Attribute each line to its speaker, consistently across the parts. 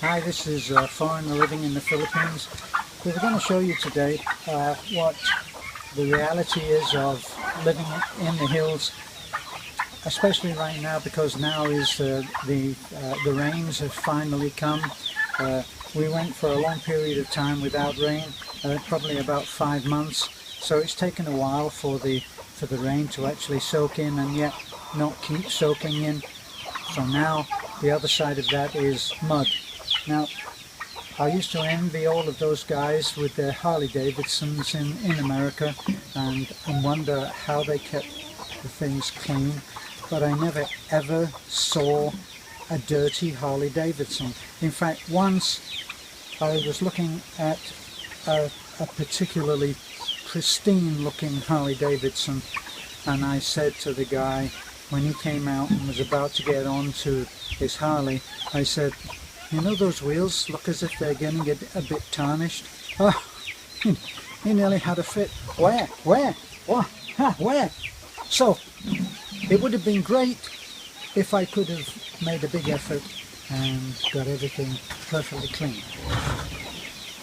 Speaker 1: Hi, this is a foreigner living in the Philippines. We're going to show you today what the reality is of living in the hills, especially right now, because now is the rains have finally come. We went for a long period of time without rain, probably about 5 months. So it's taken a while for the rain to actually soak in and yet not keep soaking in. So now the other side of that is mud. Now, I used to envy all of those guys with their Harley Davidsons in America and wonder how they kept the things clean, but I never ever saw a dirty Harley Davidson. In fact, once I was looking at a particularly pristine looking Harley Davidson, and I said to the guy when he came out and was about to get onto his Harley, I said, "You know, those wheels look as if they're getting a bit tarnished." Oh, he nearly had a fit. Where? What? Where? So, it would have been great if I could have made a big effort and got everything perfectly clean.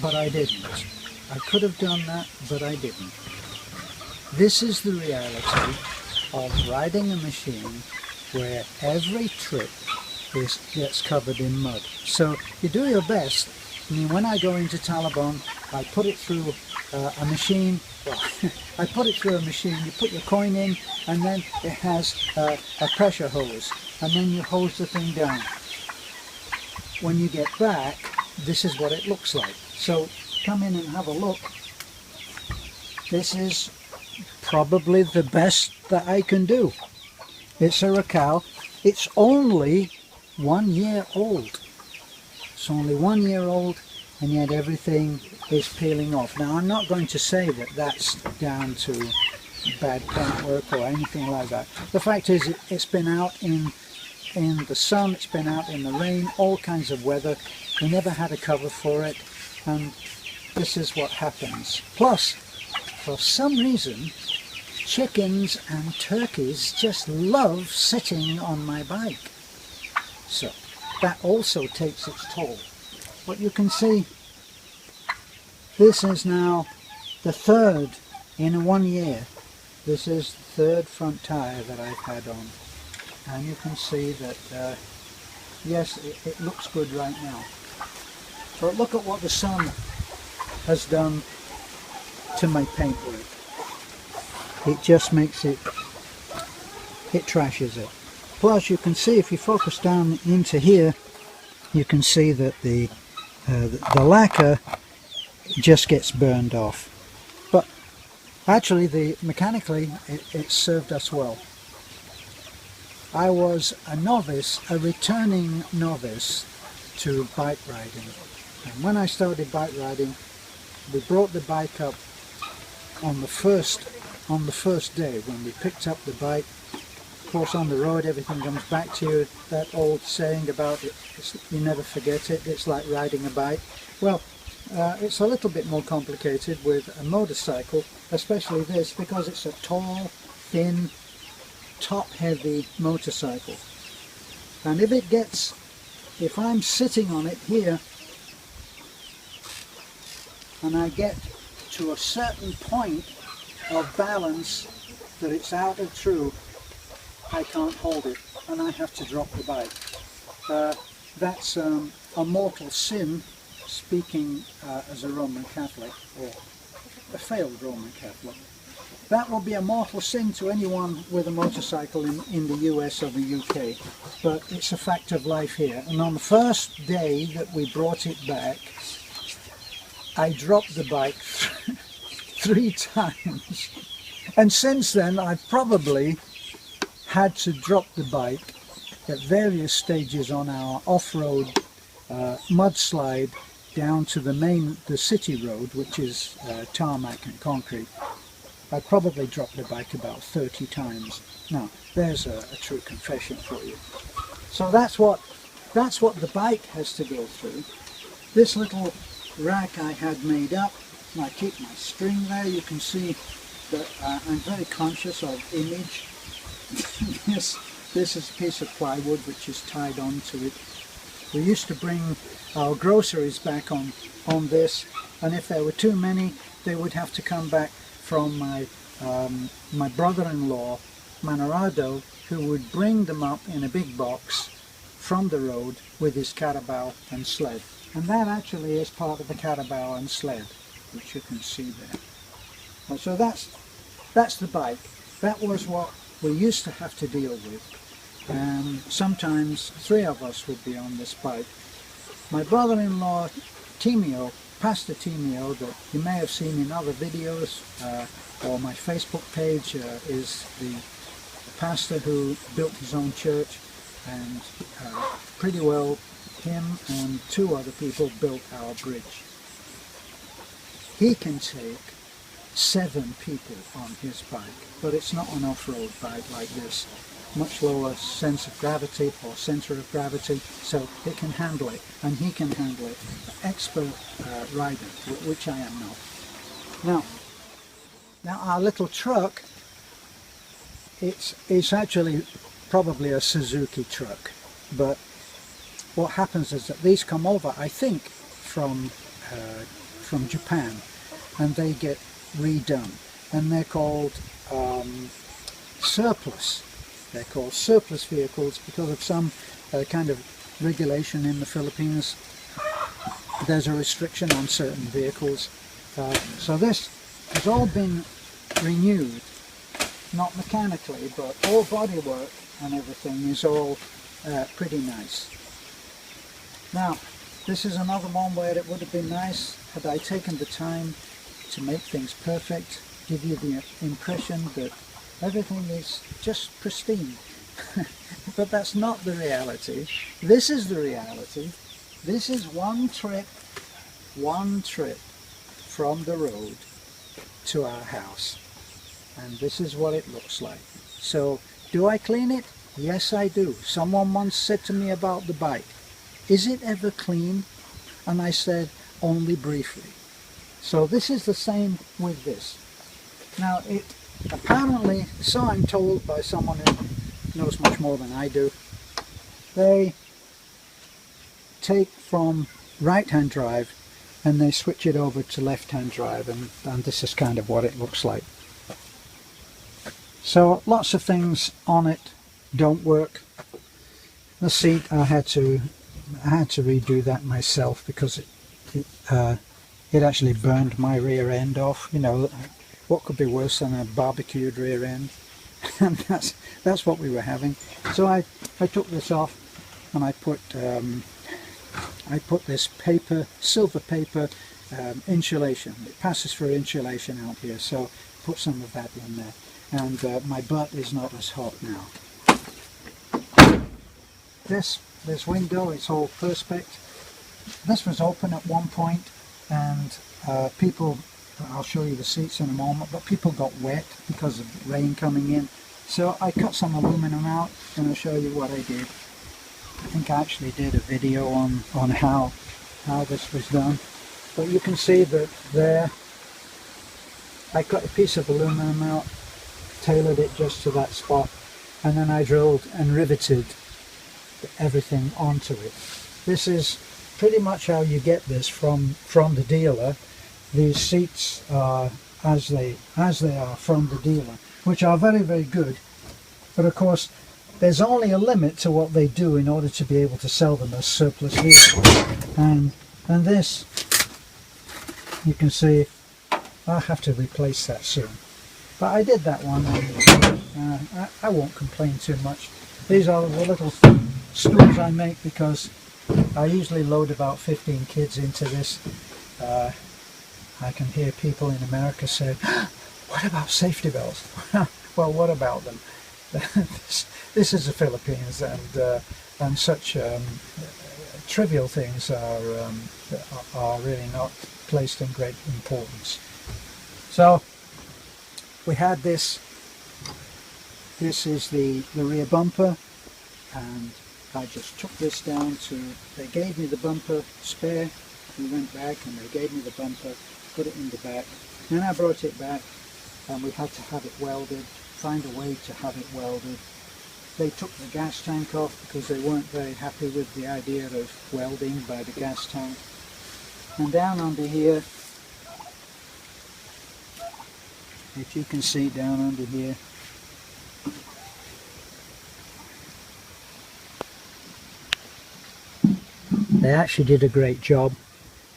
Speaker 1: But I didn't. I could have done that, but I didn't. This is the reality of riding a machine where every trip gets covered in mud. So you do your best. I mean, when I go into Taliban, I put it through a machine. Well, I put it through a machine. You put your coin in, and then it has a pressure hose, and then you hose the thing down. When you get back, this is what it looks like. So come in and have a look. This is probably the best that I can do. It's a Racal. It's only 1 year old. It's only 1 year old, and yet everything is peeling off. Now, I'm not going to say that that's down to bad paintwork or anything like that. The fact is, it's been out in the sun, it's been out in the rain, all kinds of weather. We never had a cover for it, and this is what happens. Plus, for some reason, chickens and turkeys just love sitting on my bike. So that also takes its toll. But you can see this is now the third in 1 year. This is the third front tire that I've had on. And you can see that, yes, it looks good right now. But look at what the sun has done to my paintwork. It just makes it trashes it. Plus, you can see, if you focus down into here, you can see that the lacquer just gets burned off. But actually, mechanically, it served us well. I was a novice, a returning novice to bike riding. And when I started bike riding, we brought the bike up on the first day when we picked up the bike. Of course, on the road everything comes back to you. That old saying about it, you never forget it, it's like riding a bike. Well, it's a little bit more complicated with a motorcycle, especially this, because it's a tall, thin, top-heavy motorcycle. And if I'm sitting on it here, and I get to a certain point of balance that it's out of true, I can't hold it and I have to drop the bike. That's a mortal sin, speaking as a Roman Catholic, or a failed Roman Catholic. That will be a mortal sin to anyone with a motorcycle in the US or the UK, but it's a fact of life here. And on the first day that we brought it back, I dropped the bike 3 times, and since then I've probably had to drop the bike at various stages on our off-road mudslide down to the city road, which is tarmac and concrete. I probably dropped the bike about 30 times. Now, there's a true confession for you. So that's what the bike has to go through. This little rack I had made up, and I keep my string there. You can see that I'm very conscious of image. This is a piece of plywood which is tied onto it. We used to bring our groceries back on this, and if there were too many, they would have to come back from my brother-in-law, Manarado, who would bring them up in a big box from the road with his carabao and sled. And that actually is part of the carabao and sled, which you can see there. And so that's the bike. That was what we used to have to deal with. And sometimes 3 of us would be on this bike. My brother-in-law, Timio, Pastor Timio, that you may have seen in other videos, or my Facebook page, is the pastor who built his own church, and pretty well him and 2 other people built our bridge. He can take 7 people on his bike, but it's not an off-road bike like this. Much lower sense of gravity or center of gravity, so it can handle it, and he can handle it. Expert rider, which I am not. Now our little truck, it's actually probably a Suzuki truck, but what happens is that these come over, I think, from Japan, and they get redone, and they're called surplus. They're called surplus vehicles because of some kind of regulation in the Philippines. There's a restriction on certain vehicles. So this has all been renewed, not mechanically, but all bodywork and everything is all pretty nice. Now, this is another one where it would have been nice had I taken the time to make things perfect, give you the impression that everything is just pristine. But that's not the reality. This is the reality. This is one trip from the road to our house. And this is what it looks like. So, do I clean it? Yes, I do. Someone once said to me about the bike, is it ever clean? And I said, only briefly. So this is the same with this. Now, it apparently, so I'm told by someone who knows much more than I do, they take from right-hand drive and they switch it over to left-hand drive, and this is kind of what it looks like. So lots of things on it don't work. The seat, I had to redo that myself because it actually burned my rear end off. You know, what could be worse than a barbecued rear end? And that's what we were having. So I took this off, and I put this paper, silver paper, insulation. It passes for insulation out here, so put some of that in there. And my butt is not as hot now. This window is all perspex. This was open at one point, and people, I'll show you the seats in a moment, but people got wet because of rain coming in. So I cut some aluminum out, and I'll show you what I did. I think I actually did a video on how this was done. But you can see that there, I cut a piece of aluminum out, tailored it just to that spot, and then I drilled and riveted everything onto it. This is pretty much how you get this from the dealer. These seats are as they are from the dealer, which are very, very good, but of course there's only a limit to what they do in order to be able to sell them as surplus vehicles. And this, you can see, I'll have to replace that soon, but I did that one, and I won't complain too much. These are the little stools I make because I usually load about 15 kids into this. I can hear people in America say, what about safety belts? Well, what about them? This is the Philippines, and such trivial things are really not placed in great importance. So we had this. This is the rear bumper, and I just took this down to, they gave me the bumper spare. We went back and they gave me the bumper, put it in the back. Then I brought it back, and we had to have it welded, find a way to have it welded. they took the gas tank off because they weren't very happy with the idea of welding by the gas tank. And down under here, if you can see down under here, they actually did a great job.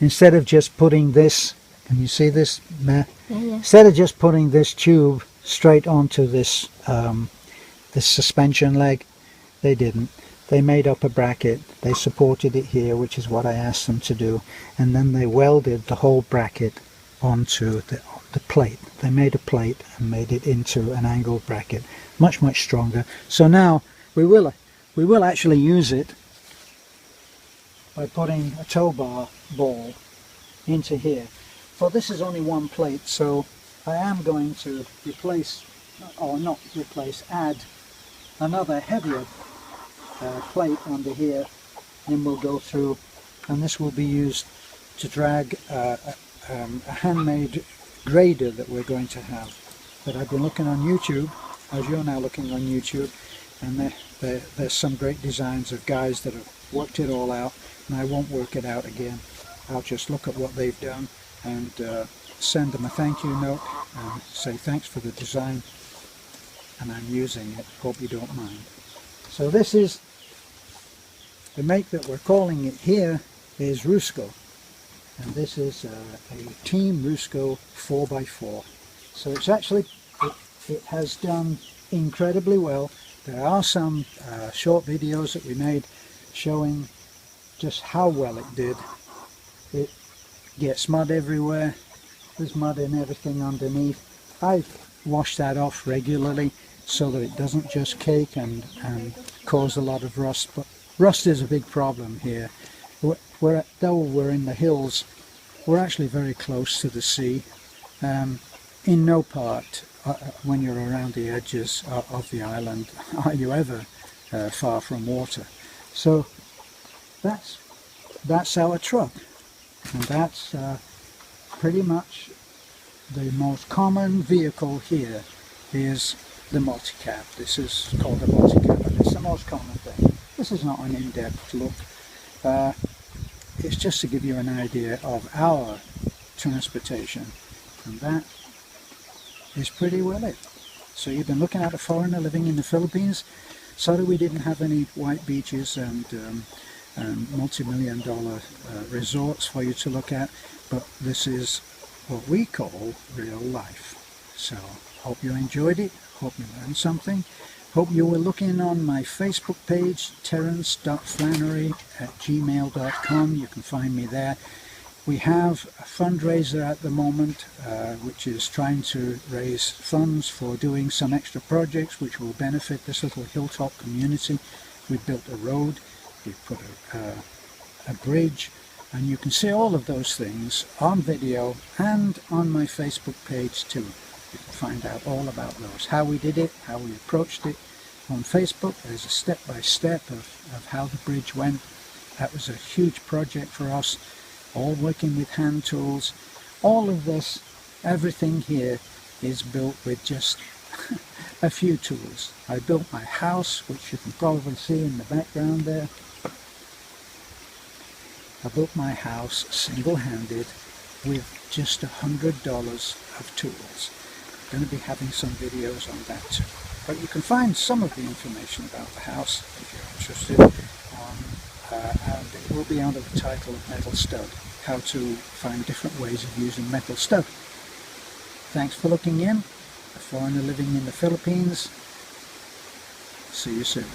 Speaker 1: Instead of just putting this, can you see this? Yeah. Instead of just putting this tube straight onto this this suspension leg, they didn't. They made up a bracket, they supported it here, which is what I asked them to do, and then they welded the whole bracket onto the plate. They made a plate and made it into an angled bracket, much stronger. So now we will actually use it by putting a tow bar ball into here. Well, this is only one plate, so I am going to replace, or not replace, add another heavier plate under here, and we'll go through, and this will be used to drag a handmade grader that we're going to have. But I've been looking on YouTube, as you're now looking on YouTube, and there's some great designs of guys that have worked it all out, and I won't work it out again. I'll just look at what they've done and send them a thank you note and say thanks for the design, and I'm using it, hope you don't mind. So this is the make that we're calling it here is Rusco, and this is a Team Rusco 4x4. So it's actually, it has done incredibly well. There are some short videos that we made showing just how well it did. It gets mud everywhere, there's mud in everything underneath. I wash that off regularly so that it doesn't just cake and cause a lot of rust, but rust is a big problem here. Though we're in the hills, we're actually very close to the sea. In no part, when you're around the edges of the island, are you ever far from water. So that's our truck, and that's pretty much the most common vehicle here is the multi-cab. This is called a multi-cab, and it's the most common thing. This is not an in-depth look. It's just to give you an idea of our transportation, and that is pretty well it. So you've been looking at a foreigner living in the Philippines. Sorry we didn't have any white beaches and multi-million-dollar resorts for you to look at, but this is what we call real life. So hope you enjoyed it, hope you learned something. Hope you will look in on my Facebook page, terence.flannery@gmail.com. You can find me there. We have a fundraiser at the moment, which is trying to raise funds for doing some extra projects which will benefit this little hilltop community. We built a road, we put a bridge, and you can see all of those things on video and on my Facebook page too. You can find out all about those, how we did it, how we approached it. On Facebook there's a step-by-step of how the bridge went. That was a huge project for us, all working with hand tools. All of this, everything here is built with just a few tools. I built my house, which you can probably see in the background there. I built my house single-handed with just $100 of tools. I'm going to be having some videos on that too. But you can find some of the information about the house if you're interested, and it will be under the title of Metal Stud, how to find different ways of using metal stud. Thanks for looking in. A foreigner living in the Philippines. See you soon.